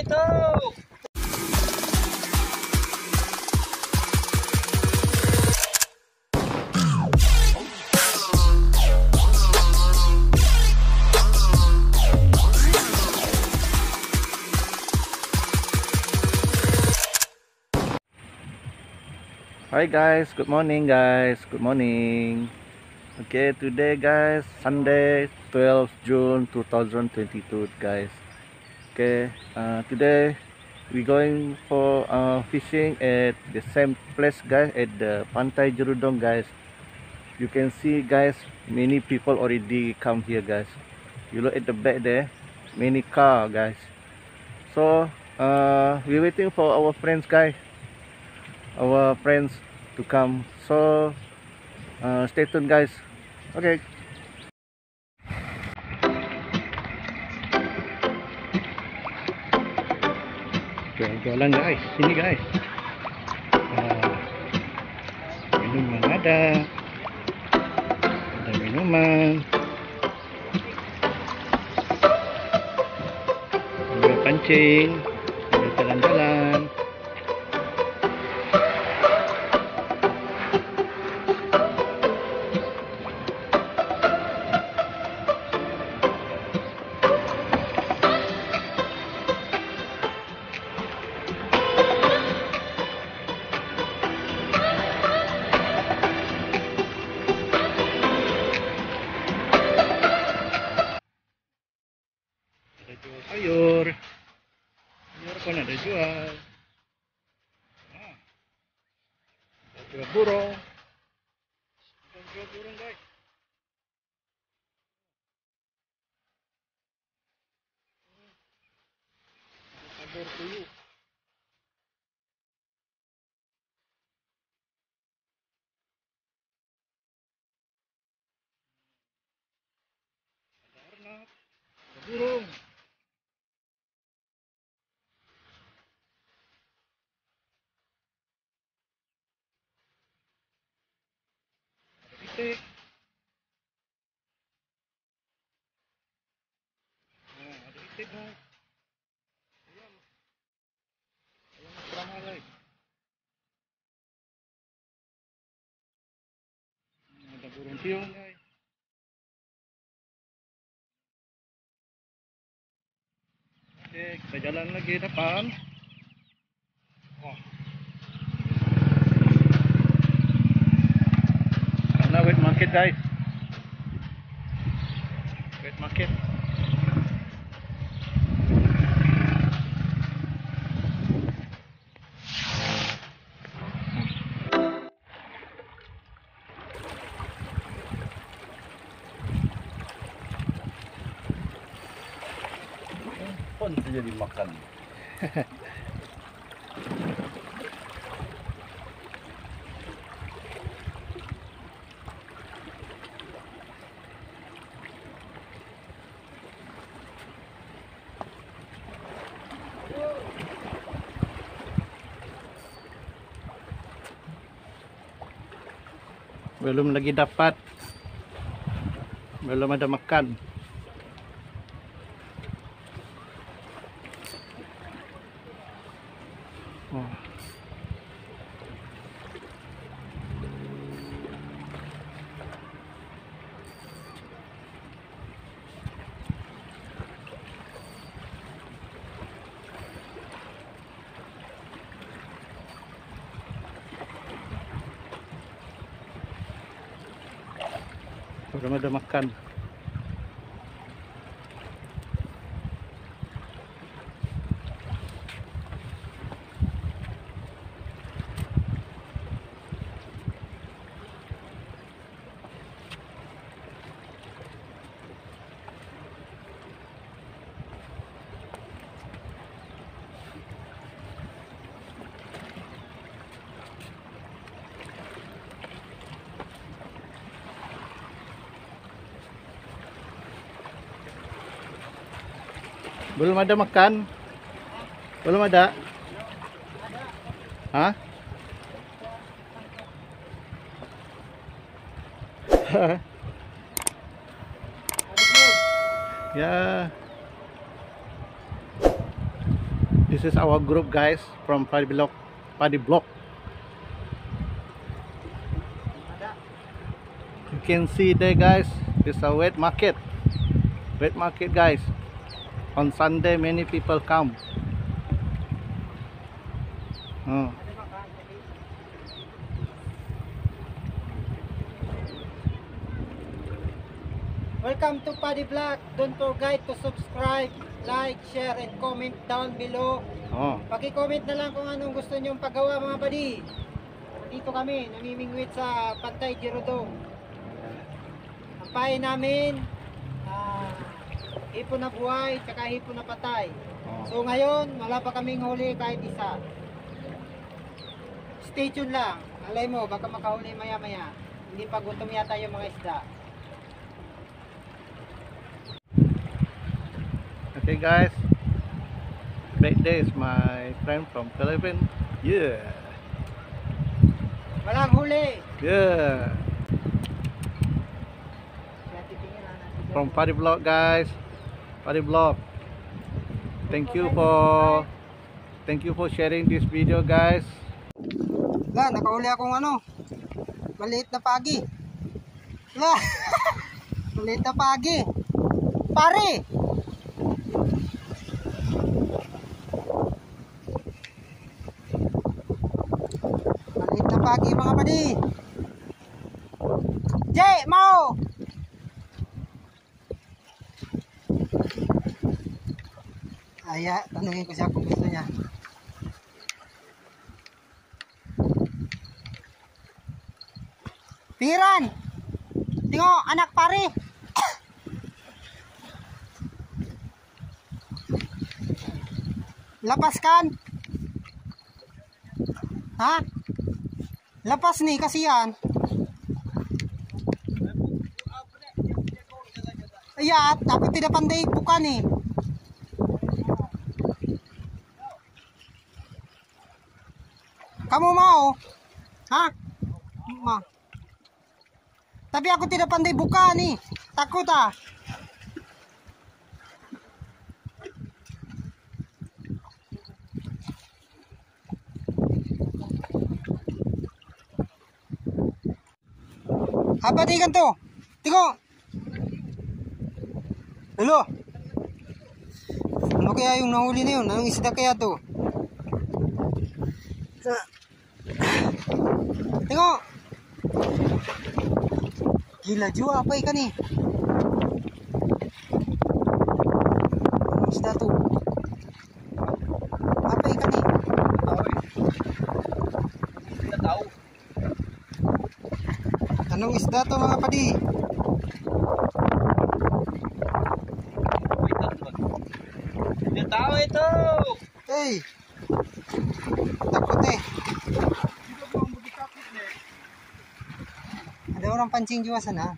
ito. Hi guys, good morning guys, good morning. Okay, today guys, Sunday 12 June 2022 guys. Okay, today we going for fishing at the same place guys, at the Pantai Jerudong guys. You can see guys, many people already come here guys. You look at the back there, many car guys. So we waiting for our friends guys, to come. So stay tuned guys. Okay. Jalan guys, sini guys. Minuman ada minuman, ada pancing, ada jalan-jalan. Sayur pun ada jual. Ada jual burung. Ada jual burung guys. Ada tuyul. Ada arnab. Ada burung. Itik. Ada itik guys. Ayam serama guys. Ada burung piung guys. Oke, kita jalan lagi depan. Oh. Karena wet market guys. Wet market. Pun saja dimakan. Belum lagi dapat. Belum ada makan. Oh. Belum ada makan. Belum ada makan? Belum ada? Hah? Ya. This is our group, guys, from Paddy Block. You can see there, guys. It's a wet market. Wet market, guys. On Sunday, many people come. Oh. Welcome to Paddy Block. Don't forget to subscribe, like, share, and comment down below. Oh. Paki-comment na lang kung anong gusto nyong paggawa, mga buddy. Dito kami, namimingwit sa Pantay Girudong. Ang pahay namin, hipon na buhay, tsaka hipon na patay. Oh. So ngayon, wala pa kaming huli kahit isa. Stay tuned lang. Alay mo, baka makahuli maya-maya. Hindi pa gutom yata yung mga isda. Okay, guys. Birthday is my friend from Philippines. Yeah. Walang huli. Yeah. From Paddy Block, guys. Paddy Block. Thank you for sharing this video, guys. La, nakahuli akong maliit na pagi. La, maliit na pagi. Pare! Maliit na pagi, mga buddy. Jay, Mau! Aya, tanungin ko siya kung gusto niya. Piran! Tingo, anak pare! Lapas kan? Ha? Lapas ni kasi yan. Ayat, ako tidak pandai bukan nih. Kamu mau? Ha? Ma. Tapi aku tidak pandai buka nih. Takut ah. Apa di ganto? Tengok. Hello. Ano kaya yung nahuli na yun? Anong isda kaya to? Tengok. Gila juga apa ikan nih? Anong isda to? Apa ikan nih? Tidak tahu. Anong isda to, mga padi? Tidak tahu itu. Hey. Takut eh. Ada orang pancing juga sana.